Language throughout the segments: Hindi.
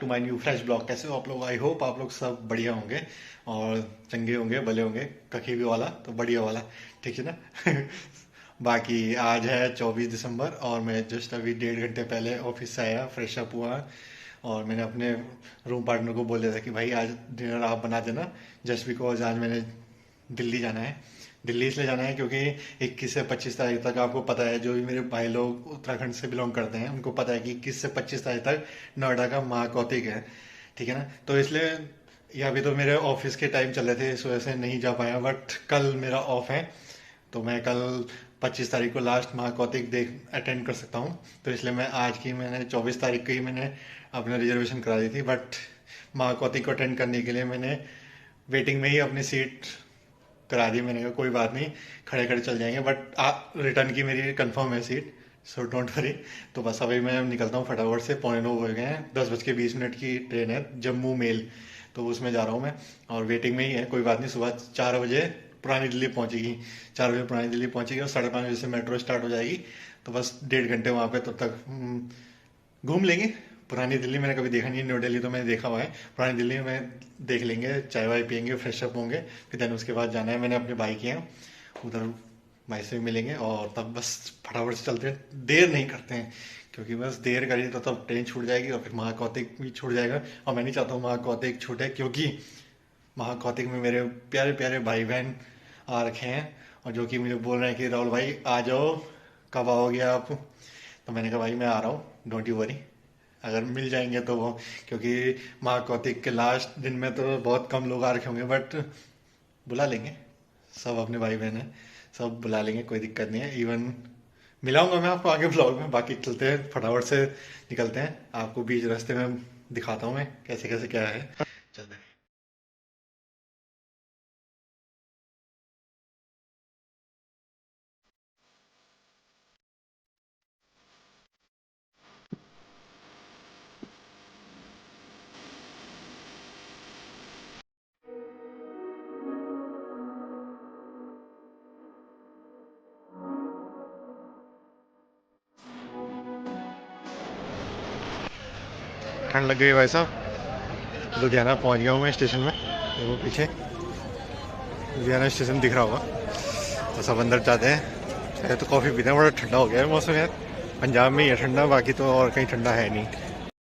To my new fresh blog. कैसे हो आप लोग? आई होप आप लोग सब बढ़िया होंगे और चंगे होंगे, भले होंगे, कखी भी वाला तो बढ़िया वाला, ठीक है ना। बाकी आज है 24 दिसंबर और मैं जस्ट अभी 1.5 घंटे पहले ऑफिस से आया, फ्रेश अप हुआ और मैंने अपने रूम पार्टनर को बोल दिया था कि भाई आज डिनर आप बना देना, जस्ट बिकॉज आज मैंने दिल्ली जाना है। दिल्ली इसलिए जाना है क्योंकि 21 से 25 तारीख तक आपको पता है, जो भी मेरे भाई लोग उत्तराखंड से बिलोंग करते हैं उनको पता है कि 21 से 25 तारीख तक नोएडा का महाकौतिक है, ठीक है ना। तो इसलिए या अभी तो मेरे ऑफिस के टाइम चल रहे थे, इस वजह से नहीं जा पाया, बट कल मेरा ऑफ है तो मैं कल 25 तारीख को लास्ट महाकौतिक देख अटेंड कर सकता हूँ। तो इसलिए मैं आज की मैंने 24 तारीख को ही मैंने अपना रिजर्वेशन करा दी थी, बट महाकौतिक को अटेंड करने के लिए मैंने वेटिंग में ही अपनी सीट करा दी। मैंने कहा कोई बात नहीं, खड़े खड़े चल जाएंगे, बट रिटर्न की मेरी कंफर्म है सीट, सो डोंट वरी। तो बस अभी मैं निकलता हूँ फटाफट से, 8:45 हो गए हैं, 10:20 की ट्रेन है जम्मू मेल, तो उसमें जा रहा हूँ मैं और वेटिंग में ही है। कोई बात नहीं, सुबह 4 बजे पुरानी दिल्ली पहुंचेगी, 4 बजे पुरानी दिल्ली पहुंचेगी और 5:30 बजे से मेट्रो स्टार्ट हो जाएगी। तो बस 1.5 घंटे वहाँ पे तब तक घूम लेंगे। पुरानी दिल्ली मैंने कभी देखा नहीं है, न्यू दिल्ली तो मैंने देखा हुआ है, पुरानी दिल्ली में देख लेंगे, चाय वाय पियेंगे, फ्रेश अप होंगे, फिर देन उसके बाद जाना है। मैंने अपने भाई के यहाँ, उधर भाई से भी मिलेंगे और तब बस फटाफट से चलते हैं, देर नहीं करते हैं, क्योंकि बस देर करी तो तब ट्रेन छूट जाएगी और फिर महाकौतिक भी छूट जाएगा। और मैं नहीं चाहता हूँ महाकौतिक छूटे, क्योंकि महाकौतिक में मेरे प्यारे प्यारे भाई बहन आ रखे हैं और जो कि मुझे बोल रहे हैं कि राहुल भाई आ जाओ, कब आओगे आप? तो मैंने कहा भाई मैं आ रहा हूँ, डोंट यू वरी, अगर मिल जाएंगे तो वो, क्योंकि महाकौतिक के लास्ट दिन में तो बहुत कम लोग आ रखे होंगे, बट बुला लेंगे, सब अपने भाई बहन हैं, सब बुला लेंगे, कोई दिक्कत नहीं है। इवन मिलाऊंगा मैं आपको आगे ब्लॉग में। बाकी चलते हैं, फटाफट से निकलते हैं, आपको बीच रास्ते में दिखाता हूँ मैं कैसे कैसे क्या है। चलते हैं। ठंड लग गई है भाई साहब। लुधियाना पहुंच गया हूँ मैं स्टेशन में, वो पीछे लुधियाना स्टेशन दिख रहा होगा। तो सब अंदर जाते हैं, चाहे तो कॉफ़ी पीते हैं, बड़ा ठंडा हो गया है मौसम यार। पंजाब में ही है ठंडा, बाकी तो और कहीं ठंडा है नहीं।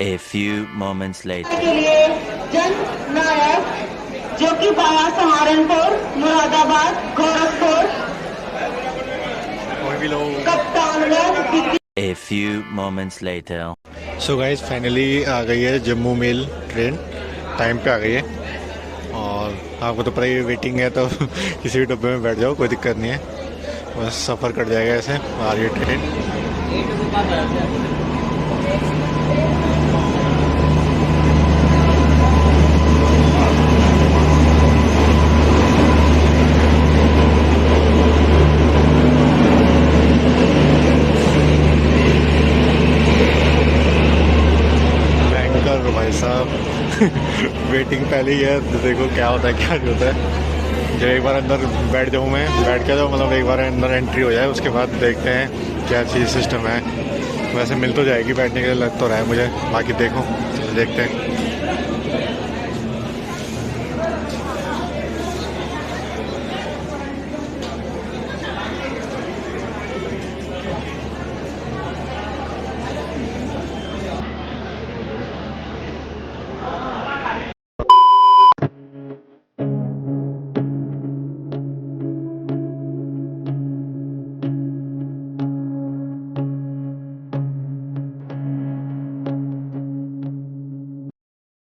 A few moments later. के लिए जन नायक जो कि बाया सहारनपुर, मुरादाबाद, गोरखपुर, और भी लोग। Kaptanganj, A few moments later. So guys finally आ गई है जम्मू मेल ट्रेन, टाइम पे आ गई है और आपको तो पता ही वेटिंग है, तो किसी भी डब्बे में बैठ जाओ, कोई दिक्कत नहीं है, बस सफ़र कट जाएगा ऐसे। आ रही है ट्रेन। भयंकर भाई साहब। वेटिंग पहले ही है, तो देखो क्या होता है क्या नहीं होता है। जब एक बार अंदर बैठ जाऊँ, मैं बैठ के जाऊँ, मतलब एक बार अंदर एंट्री हो जाए, उसके बाद देखते हैं क्या चीज़ सिस्टम है। वैसे मिल तो जाएगी बैठने के लिए, लग तो रहा है मुझे, बाकी देखो, चलो देखते हैं।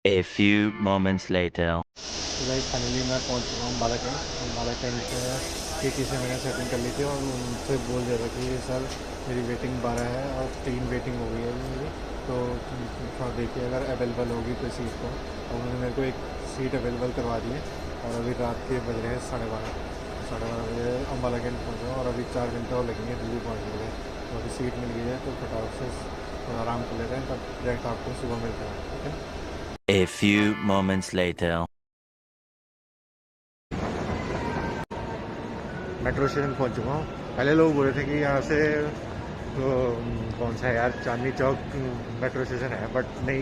A few moments later. तो भाई फाइनली मैं पहुंच चुका हूँ बालाकैंट से। टीटी से मैंने सेटिंग कर ली थी और उनसे बोल दिया था कि सर मेरी वेटिंग 12 है और 3 वेटिंग हो गई है मेरी, तो थोड़ा देखिए अगर अवेलेबल होगी तो सीट को। और उन्होंने मेरे को एक सीट अवेलेबल करवा दी है और अभी रात के बज रहे हैं 12:30 बजे अम्बाला कैंट पहुँचा और अभी 4 घंटे और लगेंगे दिल्ली पहुँचने के लिए। तो अभी सीट मिल गई है तो फटाफट से थोड़ा आराम कर लेते हैं, तब डायरेक्ट आपको सुबह मिलता है, ठीक है। A few moments later. Metro station पहुंच चुका हूँ। पहले लोग बोल रहे थे कि यहाँ से तो कौन सा है यार, चांदनी चौक मेट्रो स्टेशन है, बट नहीं,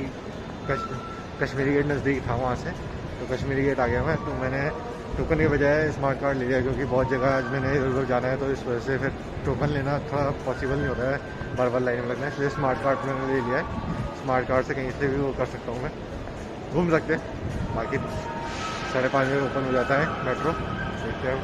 कश्मीरी गेट नज़दीक था वहाँ से, तो कश्मीरी गेट आ गया मैं। तो मैंने टोकन के बजाय स्मार्ट कार्ड ले लिया, क्योंकि बहुत जगह आज मैंने इधर उधर जाना है, तो इस वजह से फिर टोकन लेना थोड़ा पॉसिबल नहीं होता है, बार बार लाइन में लगना है, इसलिए स्मार्ट कार्ड मैंने ले लिया है। स्मार्ट कार्ड से कहीं से भी वो कर सकता हूँ मैं, घूम सकते हैं। बाकी 5:30 बजे ओपन हो जाता है मेट्रो, देखते हैं।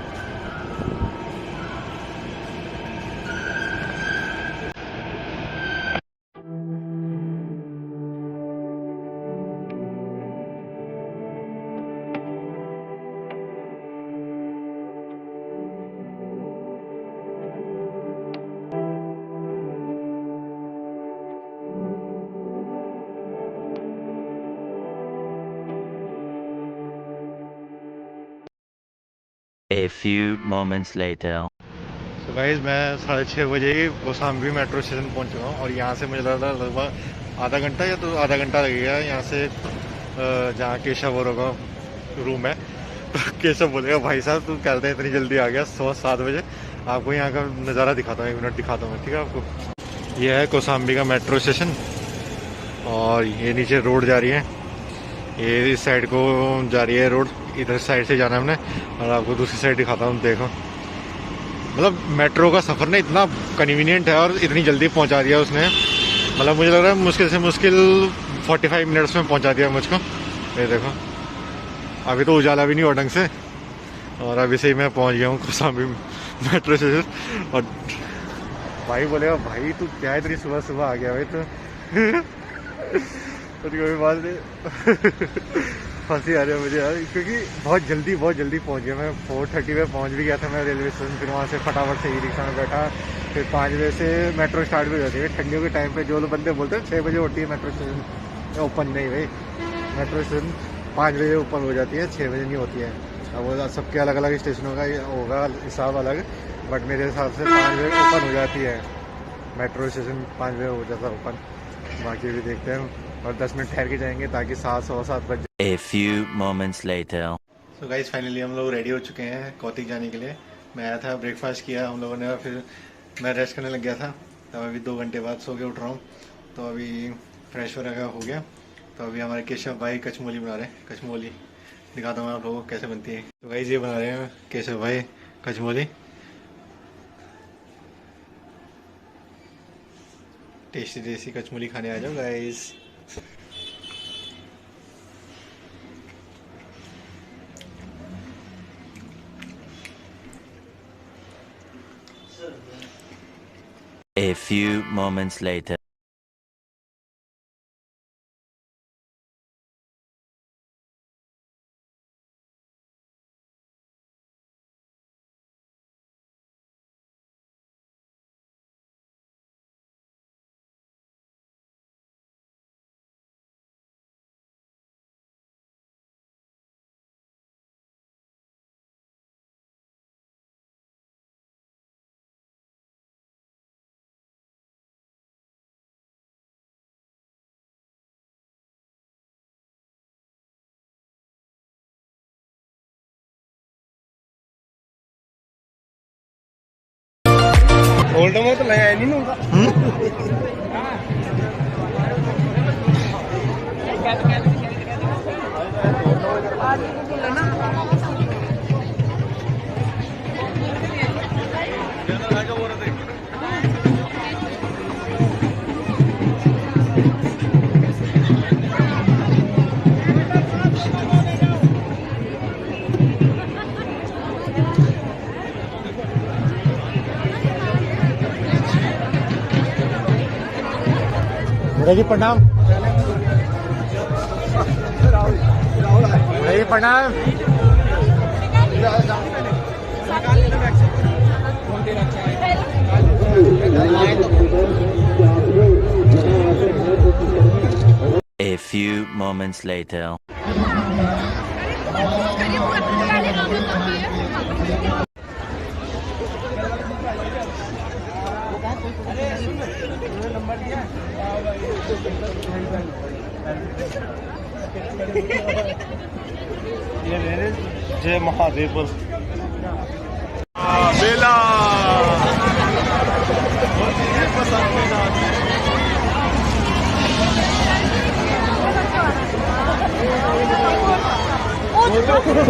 A few moments later. तो गाइस मैं 6:30 बजे ही कौशाम्बी मेट्रो स्टेशन पहुंच चुका हूँ, और यहाँ से मुझे लग रहा है लगभग आधा घंटा या तो आधा घंटा लगेगा यहाँ से जहाँ केशव और का रूम है। तो केशव बोलेगा भाई साहब तू कहते हैं इतनी जल्दी आ गया, 7 बजे। आपको यहाँ का नज़ारा दिखाता हूँ, 1 मिनट दिखाता हूँ मैं, ठीक है आपको। ये है कौशाम्बी का मेट्रो स्टेशन, और ये नीचे रोड जा रही है, ये इस साइड को जा रही है रोड, इधर साइड से जाना है हमने, और आपको दूसरी साइड दिखाता हूँ। देखो मतलब मेट्रो का सफ़र ना इतना कन्वीनियंट है, और इतनी जल्दी पहुँचा दिया उसने, मतलब मुझे लग रहा है मुश्किल से मुश्किल 45 मिनट्स में पहुँचा दिया मुझको। ये देखो अभी तो उजाला भी नहीं हुआ ढंग से, और अभी से ही मैं पहुँच गया हूँ कौशाम्बी मेट्रो स्टेशन। और भाई बोलेगा भाई तू क्या इतनी सुबह सुबह आ गया भाई तो कोई बात नहीं हंसी आ रही है मुझे यार, क्योंकि बहुत जल्दी पहुंच गया मैं। 4:30 पे पहुंच भी गया था मैं रेलवे स्टेशन, फिर वहाँ से फटाफट से ई रिक्शा में बैठा, फिर 5 बजे से मेट्रो स्टार्ट भी हो जाती है। ठंडियों के टाइम पे जो लोग बंदे बोलते हैं 6 बजे होती है मेट्रो स्टेशन, ओपन नहीं भाई, मेट्रो स्टेशन 5 बजे ओपन हो जाती है, 6 बजे नहीं होती है। अब वो सबके अलग अलग स्टेशनों का होगा हिसाब अलग, बट मेरे हिसाब से 5 बजे ओपन हो जाती है मेट्रो स्टेशन, 5 बजे हो जाता है ओपन। बाकी भी देखते हैं, और 10 मिनट ठहर के जाएंगे ताकि 7:15 बजे। A few moments later. So guys finally हम लोग रेडी हो चुके हैं कौतिक जाने के लिए। मैं आया था, ब्रेकफास्ट किया हम लोगों ने, और फिर मैं रेस्ट करने लग गया था। तब अभी 2 घंटे बाद सो के उठ रहा हूँ, तो अभी फ्रेश वगैरह हो गया। तो अभी हमारे केशव भाई कचमोली बना रहे हैं, कचमोली दिखाता हूँ आप लोगों को कैसे बनती है। तो गाइस ये बना रहे हैं केशव भाई कचमोली, टेस्टी टेस्टी कचमोली खाने आ जाओ guys. A few moments later. Old में तो नया नहीं होगा। जी प्रणाम, जी प्रणाम। A few moments later. जय महादेव बेला A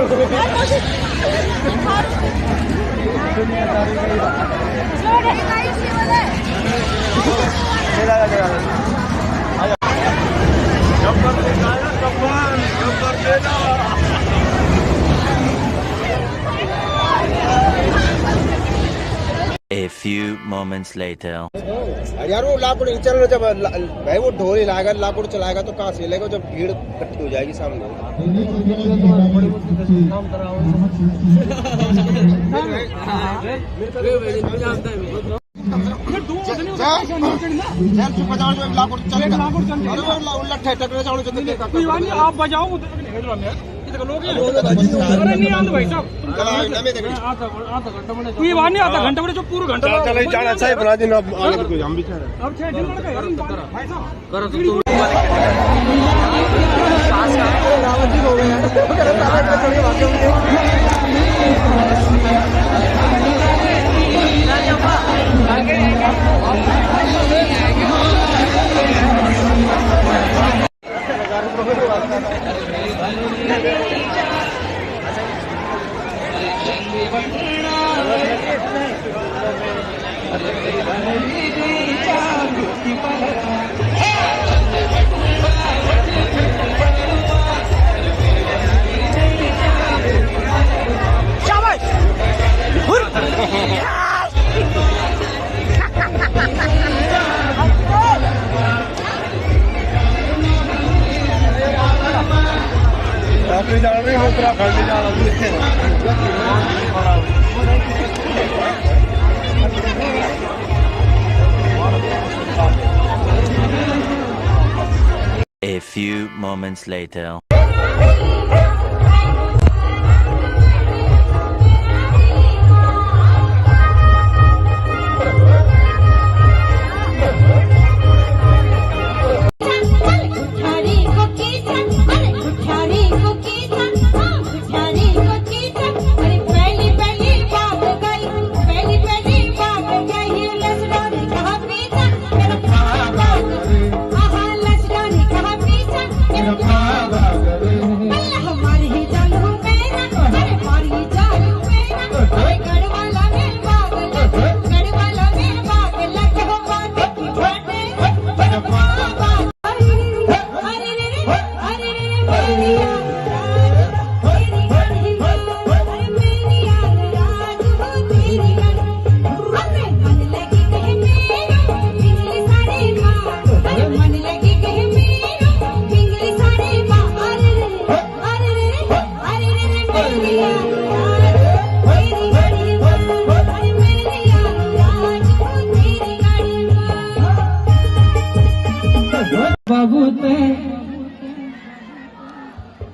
few moments later. यार वो लाकड़ चल रहा, जब भाई वो ढोल हिलाएगा लाकड़ चलाएगा तो कहाँ से लेगा, जब भीड़ इकट्ठी हो जाएगी सामने। आप बजाओ अरे नहीं आंद भाई साहब कोई बात नहीं, आधा घंटा बड़े जो पूरा घंटा चलो जाना अच्छा है बना देना, आगे तो हम भी चाह रहे हैं। अब 6 दिन लड़का यार भाई साहब उत्तराखंड जाना A few moments later. बाबू ते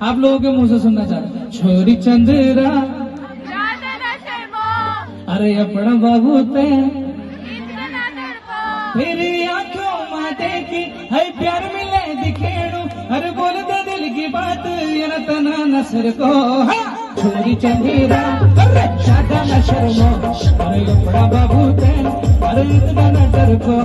आप लोगों के मुंह से सुनना चाहते हैं, छोरी चंद्रा अरे अपना बाबू ते तेरी आंखों में देखी है प्यार मिले दिखेड़ू, अरे बोल दे दिल की बात ये न तना नसर को, छोरी चंद्रा अरे शादा न शर्मो, अरे अपना बाबू ते अरे इतना न डर को।